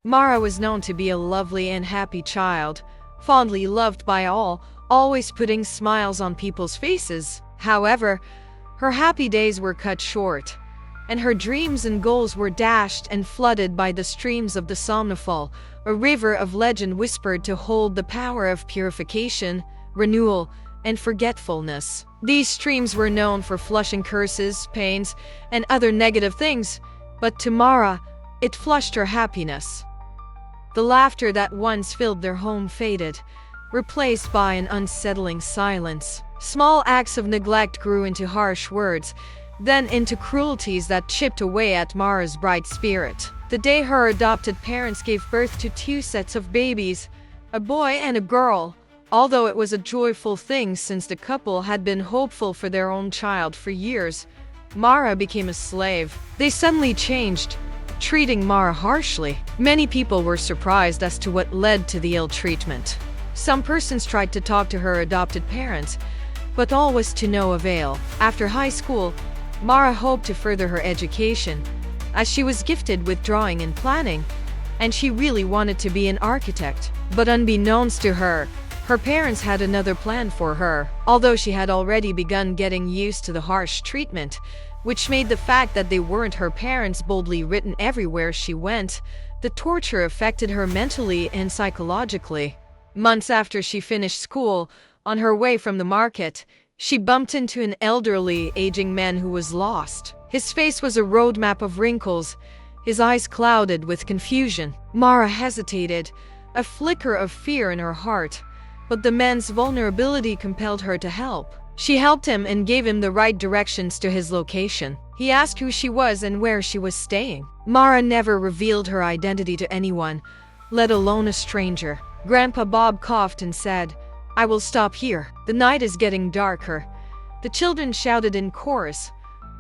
Mara was known to be a lovely and happy child, fondly loved by all, always putting smiles on people's faces. However, her happy days were cut short, and her dreams and goals were dashed and flooded by the streams of the Somnifal, a river of legend whispered to hold the power of purification, renewal, and forgetfulness. These streams were known for flushing curses, pains, and other negative things, but to Mara, it flushed her happiness. The laughter that once filled their home faded, replaced by an unsettling silence. Small acts of neglect grew into harsh words, then into cruelties that chipped away at Mara's bright spirit. The day her adopted parents gave birth to two sets of babies, a boy and a girl, although it was a joyful thing since the couple had been hopeful for their own child for years, Mara became a slave. They suddenly changed, treating Mara harshly. Many people were surprised as to what led to the ill treatment. Some persons tried to talk to her adopted parents, but all was to no avail. After high school, Mara hoped to further her education, as she was gifted with drawing and planning, and she really wanted to be an architect. But unbeknownst to her, her parents had another plan for her. Although she had already begun getting used to the harsh treatment, which made the fact that they weren't her parents boldly written everywhere she went, the torture affected her mentally and psychologically. Months after she finished school, on her way from the market, she bumped into an elderly, aging man who was lost. His face was a roadmap of wrinkles, his eyes clouded with confusion. Mara hesitated, a flicker of fear in her heart, but the man's vulnerability compelled her to help. She helped him and gave him the right directions to his location. He asked who she was and where she was staying. Mara never revealed her identity to anyone, let alone a stranger. Grandpa Bob coughed and said, "I will stop here. The night is getting darker." The children shouted in chorus,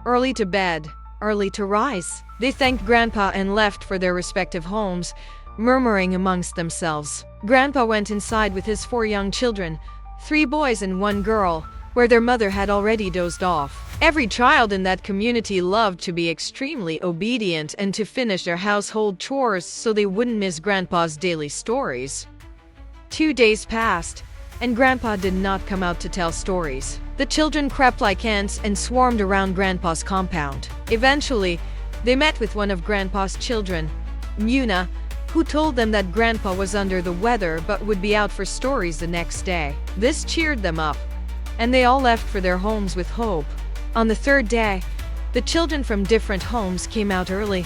"Early to bed, early to rise." They thanked Grandpa and left for their respective homes, murmuring amongst themselves. Grandpa went inside with his 4 young children, 3 boys and 1 girl, where their mother had already dozed off. Every child in that community loved to be extremely obedient and to finish their household chores so they wouldn't miss Grandpa's daily stories. 2 days passed, and Grandpa did not come out to tell stories. The children crept like ants and swarmed around Grandpa's compound. Eventually, they met with one of Grandpa's children, Muna, who told them that Grandpa was under the weather but would be out for stories the next day. This cheered them up, and they all left for their homes with hope. On the 3rd day, the children from different homes came out early,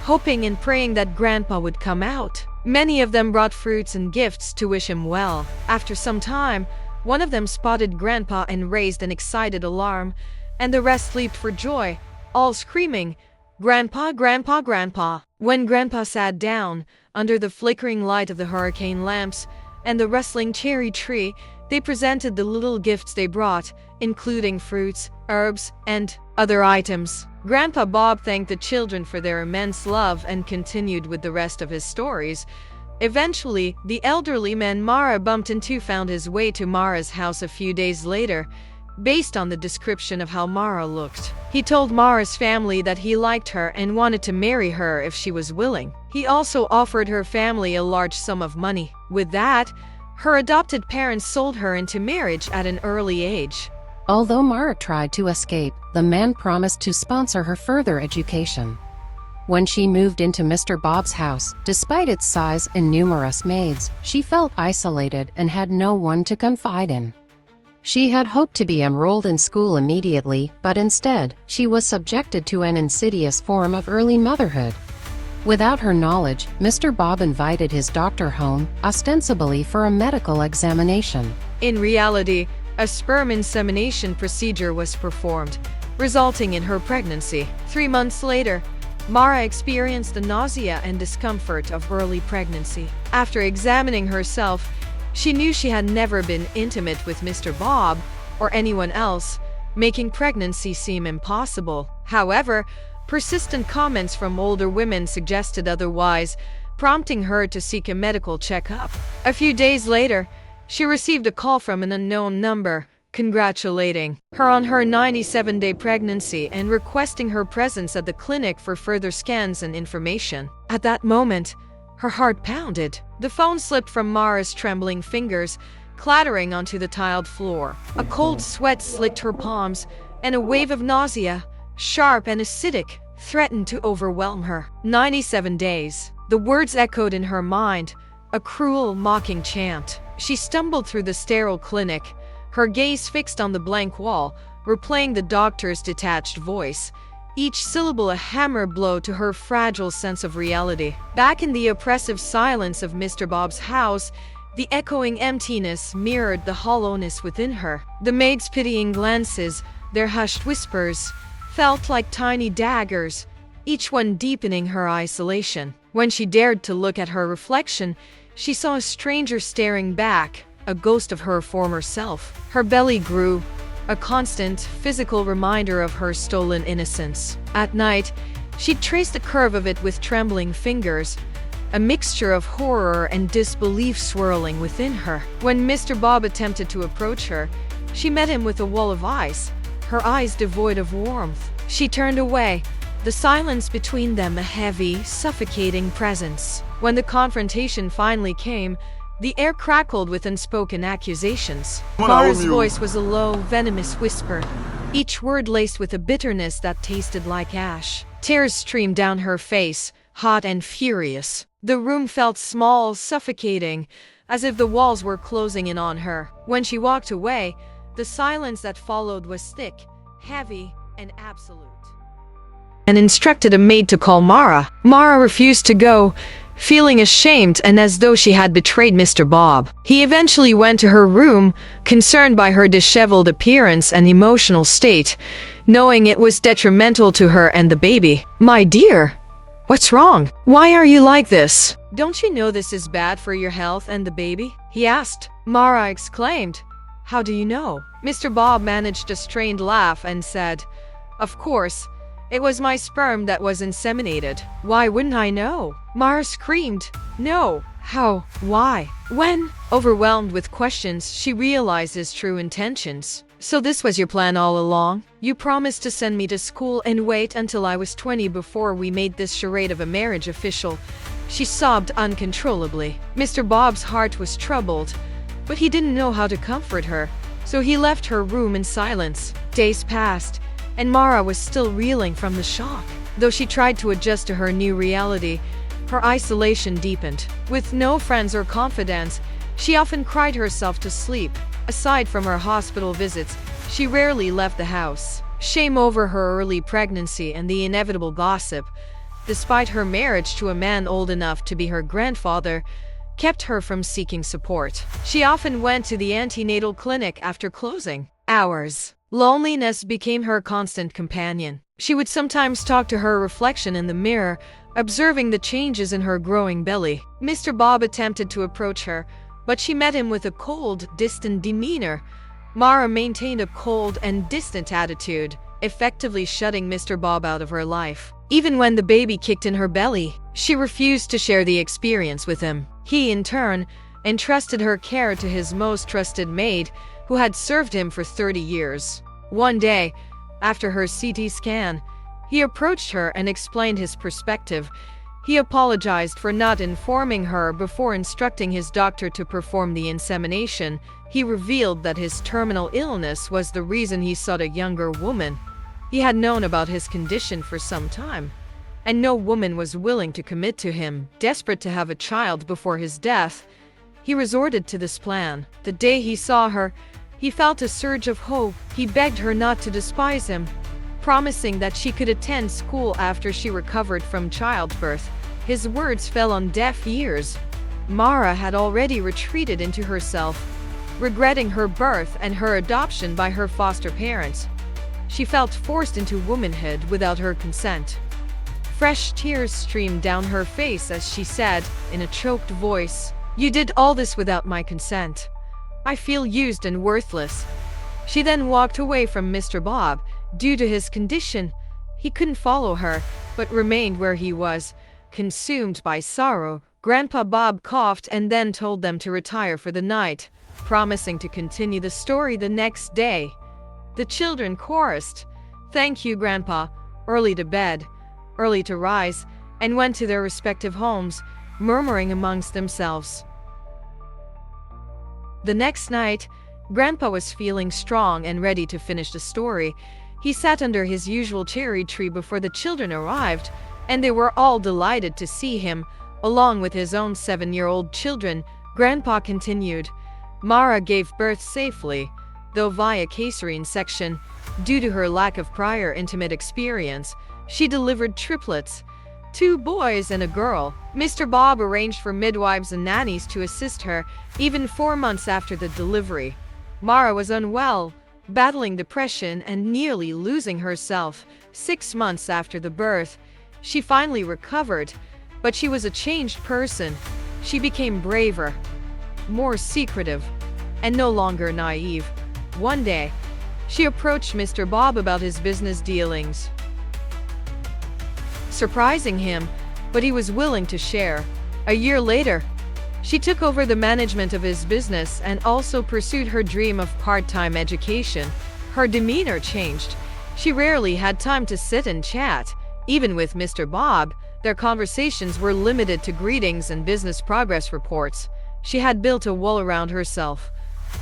hoping and praying that Grandpa would come out. Many of them brought fruits and gifts to wish him well. After some time, one of them spotted Grandpa and raised an excited alarm, and the rest leaped for joy, all screaming, "Grandpa, Grandpa, Grandpa!" When Grandpa sat down, under the flickering light of the hurricane lamps and the rustling cherry tree, they presented the little gifts they brought, including fruits, herbs, and other items. Grandpa Bob thanked the children for their immense love and continued with the rest of his stories. Eventually, the elderly man Mara bumped into found his way to Mara's house a few days later, based on the description of how Mara looked. He told Mara's family that he liked her and wanted to marry her if she was willing. He also offered her family a large sum of money. With that, her adopted parents sold her into marriage at an early age. Although Mara tried to escape, the man promised to sponsor her further education. When she moved into Mr. Bob's house, despite its size and numerous maids, she felt isolated and had no one to confide in. She had hoped to be enrolled in school immediately, but instead, she was subjected to an insidious form of early motherhood. Without her knowledge, Mr. Bob invited his doctor home, ostensibly for a medical examination. In reality, a sperm insemination procedure was performed, resulting in her pregnancy. 3 months later, Mara experienced the nausea and discomfort of early pregnancy. After examining herself, she knew she had never been intimate with Mr. Bob or anyone else, making pregnancy seem impossible. However, persistent comments from older women suggested otherwise, prompting her to seek a medical checkup. A few days later, she received a call from an unknown number, congratulating her on her 97-day pregnancy and requesting her presence at the clinic for further scans and information. At that moment, Her heart pounded. The phone slipped from Mara's trembling fingers, clattering onto the tiled floor. A cold sweat slicked her palms, and a wave of nausea, sharp and acidic, threatened to overwhelm her. 97 days. The words echoed in her mind, a cruel, mocking chant. She stumbled through the sterile clinic, her gaze fixed on the blank wall, replaying the doctor's detached voice, each syllable a hammer blow to her fragile sense of reality. Back in the oppressive silence of Mr. Bob's house, the echoing emptiness mirrored the hollowness within her. The maid's pitying glances, their hushed whispers, felt like tiny daggers, each one deepening her isolation. When she dared to look at her reflection, she saw a stranger staring back, a ghost of her former self. Her belly grew, a constant, physical reminder of her stolen innocence. At night, she traced the curve of it with trembling fingers, a mixture of horror and disbelief swirling within her. When Mr. Bob attempted to approach her, she met him with a wall of ice, her eyes devoid of warmth. She turned away, the silence between them a heavy, suffocating presence. When the confrontation finally came, the air crackled with unspoken accusations. Mara's voice was a low, venomous whisper, each word laced with a bitterness that tasted like ash. Tears streamed down her face, hot and furious. The room felt small, suffocating, as if the walls were closing in on her. When she walked away, the silence that followed was thick, heavy, and absolute. And instructed a maid to call Mara. Mara refused to go, feeling ashamed and as though she had betrayed Mr. Bob. He eventually went to her room, concerned by her disheveled appearance and emotional state, knowing it was detrimental to her and the baby. "My dear, what's wrong? Why are you like this? Don't you know this is bad for your health and the baby?" he asked. Mara exclaimed, "How do you know?" Mr. Bob managed a strained laugh and said, "Of course, it was my sperm that was inseminated. Why wouldn't I know?" Mara screamed, "No! How? Why? When?" Overwhelmed with questions, she realized his true intentions. "So this was your plan all along? You promised to send me to school and wait until I was 20 before we made this charade of a marriage official." She sobbed uncontrollably. Mr. Bob's heart was troubled, but he didn't know how to comfort her, so he left her room in silence. Days passed, and Mara was still reeling from the shock. Though she tried to adjust to her new reality, her isolation deepened. With no friends or confidants, she often cried herself to sleep. Aside from her hospital visits, she rarely left the house. Shame over her early pregnancy and the inevitable gossip, despite her marriage to a man old enough to be her grandfather, kept her from seeking support. She often went to the antenatal clinic after closing hours. Loneliness became her constant companion. She would sometimes talk to her reflection in the mirror, observing the changes in her growing belly. Mr. Bob attempted to approach her, but she met him with a cold, distant demeanor. Mara maintained a cold and distant attitude, effectively shutting Mr. Bob out of her life. Even when the baby kicked in her belly, she refused to share the experience with him. He, in turn, entrusted her care to his most trusted maid, who had served him for 30 years. One day, after her CT scan, he approached her and explained his perspective. He apologized for not informing her before instructing his doctor to perform the insemination. He revealed that his terminal illness was the reason he sought a younger woman. He had known about his condition for some time, and no woman was willing to commit to him. Desperate to have a child before his death, he resorted to this plan. The day he saw her, he felt a surge of hope. He begged her not to despise him, promising that she could attend school after she recovered from childbirth. His words fell on deaf ears. Mara had already retreated into herself, regretting her birth and her adoption by her foster parents. She felt forced into womanhood without her consent. Fresh tears streamed down her face as she said, in a choked voice, "You did all this without my consent. I feel used and worthless." She then walked away from Mr. Bob. Due to his condition, he couldn't follow her, but remained where he was, consumed by sorrow. Grandpa Bob coughed and then told them to retire for the night, promising to continue the story the next day. The children chorused, "Thank you, Grandpa," early to bed, early to rise, and went to their respective homes. murmuring amongst themselves. The next night, Grandpa was feeling strong and ready to finish the story. He sat under his usual cherry tree before the children arrived, and they were all delighted to see him, along with his own 7-year-old children. Grandpa continued. Mara gave birth safely, though via caesarean section. Due to her lack of prior intimate experience, she delivered triplets, 2 boys and a girl. Mr. Bob arranged for midwives and nannies to assist her, even 4 months after the delivery. Mara was unwell, battling depression and nearly losing herself. 6 months after the birth, she finally recovered, but she was a changed person. She became braver, more secretive, and no longer naive. One day, she approached Mr. Bob about his business dealings, surprising him, but he was willing to share. A year later, she took over the management of his business and also pursued her dream of part-time education. Her demeanor changed. She rarely had time to sit and chat. Even with Mr. Bob, their conversations were limited to greetings and business progress reports. She had built a wall around herself,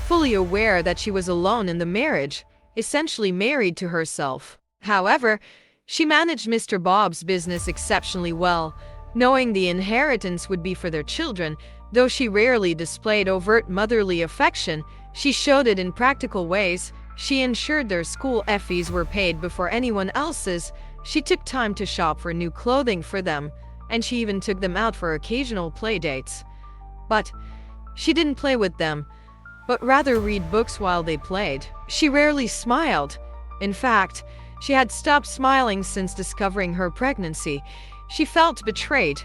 fully aware that she was alone in the marriage, essentially married to herself. However, she managed Mr. Bob's business exceptionally well, knowing the inheritance would be for their children. Though she rarely displayed overt motherly affection, she showed it in practical ways. She ensured their school fees were paid before anyone else's. She took time to shop for new clothing for them, and she even took them out for occasional play dates. But she didn't play with them, but rather read books while they played. She rarely smiled. In fact, she had stopped smiling since discovering her pregnancy. She felt betrayed.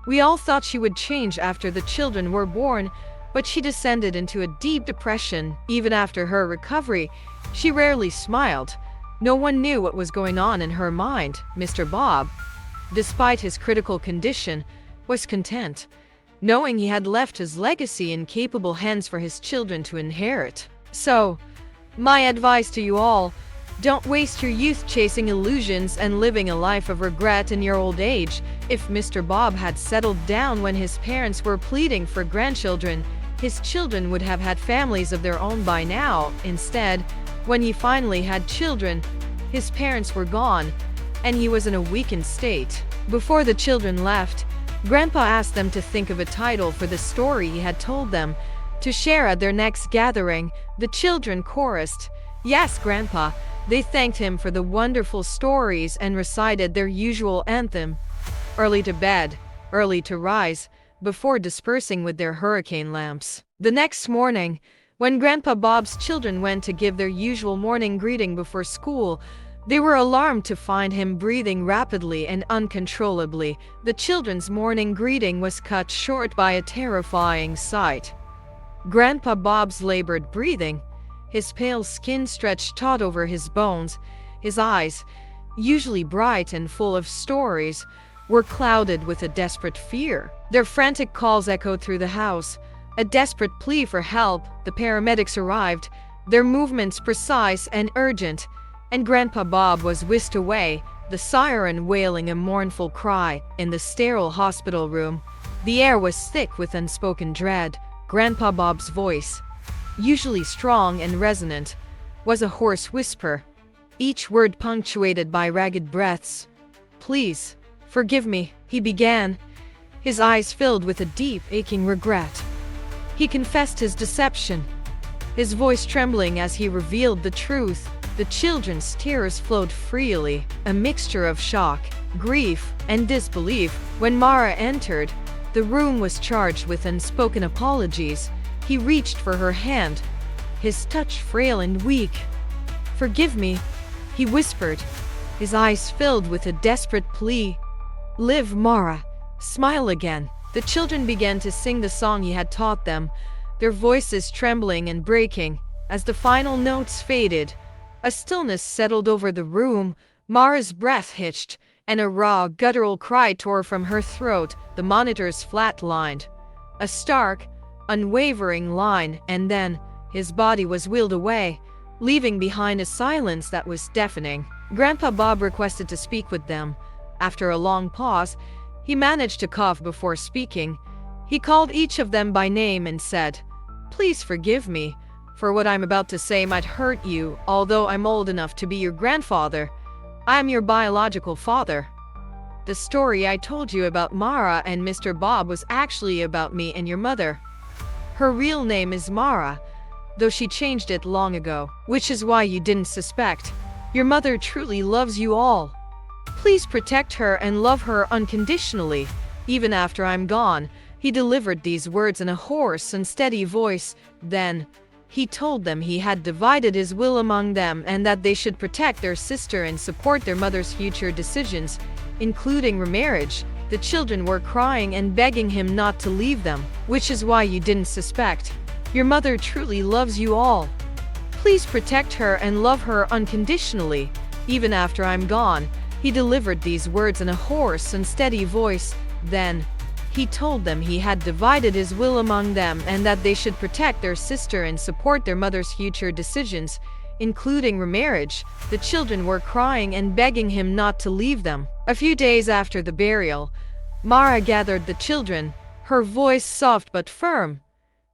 We all thought she would change after the children were born, but she descended into a deep depression. Even after her recovery, she rarely smiled. No one knew what was going on in her mind. Mr. Bob, despite his critical condition, was content, knowing he had left his legacy in capable hands for his children to inherit. So, my advice to you all: don't waste your youth chasing illusions and living a life of regret in your old age. If Mr. Bob had settled down when his parents were pleading for grandchildren, his children would have had families of their own by now. Instead, when he finally had children, his parents were gone, and he was in a weakened state. Before the children left, Grandpa asked them to think of a title for the story he had told them to share at their next gathering. The children chorused, "Yes, Grandpa." They thanked him for the wonderful stories and recited their usual anthem, "Early to bed, early to rise," before dispersing with their hurricane lamps. The next morning, when Grandpa Bob's children went to give their usual morning greeting before school, they were alarmed to find him breathing rapidly and uncontrollably. The children's morning greeting was cut short by a terrifying sight. Grandpa Bob's labored breathing, his pale skin stretched taut over his bones, his eyes, usually bright and full of stories, were clouded with a desperate fear. Their frantic calls echoed through the house, a desperate plea for help. The paramedics arrived, their movements precise and urgent, and Grandpa Bob was whisked away, the siren wailing a mournful cry. In the sterile hospital room, the air was thick with unspoken dread. Grandpa Bob's voice, usually strong and resonant, was a hoarse whisper, each word punctuated by ragged breaths. "Please, forgive me," he began, his eyes filled with a deep, aching regret. He confessed his deception, his voice trembling as he revealed the truth. The children's tears flowed freely, a mixture of shock, grief, and disbelief. When Mara entered, the room was charged with unspoken apologies. He reached for her hand, his touch frail and weak. "Forgive me," he whispered, his eyes filled with a desperate plea. "Live, Mara. Smile again." The children began to sing the song he had taught them, their voices trembling and breaking. As the final notes faded, a stillness settled over the room. Mara's breath hitched, and a raw, guttural cry tore from her throat. The monitors flatlined, a stark, unwavering line, and then his body was wheeled away, leaving behind a silence that was deafening. Grandpa Bob requested to speak with them. After a long pause, He managed to cough before speaking. He called each of them by name and said, "Please forgive me, for what I'm about to say might hurt you, although I'm old enough to be your grandfather. I am your biological father. The story I told you about Mara and Mr. Bob was actually about me and your mother. Her real name is Mara, though she changed it long ago, which is why you didn't suspect. Your mother truly loves you all. Please protect her and love her unconditionally, even after I'm gone." He delivered these words in a hoarse and steady voice. Then, he told them he had divided his will among them and that they should protect their sister and support their mother's future decisions, including remarriage. The children were crying and begging him not to leave them, which is why you didn't suspect. Your mother truly loves you all. Please protect her and love her unconditionally, even after I'm gone. He delivered these words in a hoarse and steady voice. Then, he told them he had divided his will among them and that they should protect their sister and support their mother's future decisions, including remarriage. The children were crying and begging him not to leave them. A few days after the burial, Mara gathered the children, her voice soft but firm.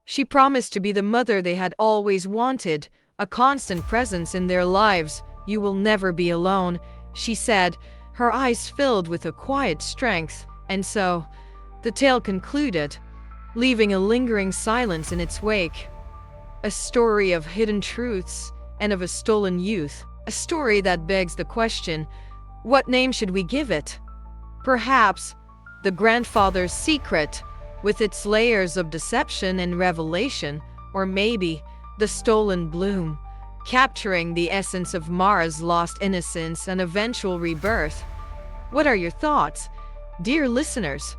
She promised to be the mother they had always wanted, a constant presence in their lives. "You will never be alone," she said, her eyes filled with a quiet strength. And so, the tale concluded, leaving a lingering silence in its wake. A story of hidden truths and of a stolen youth. A story that begs the question, what name should we give it? Perhaps, the grandfather's secret, with its layers of deception and revelation, or maybe, the stolen bloom, capturing the essence of Mara's lost innocence and eventual rebirth. What are your thoughts, dear listeners?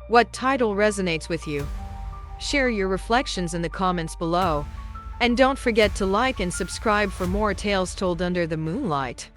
What title resonates with you? Share your reflections in the comments below. And don't forget to like and subscribe for more tales told under the moonlight.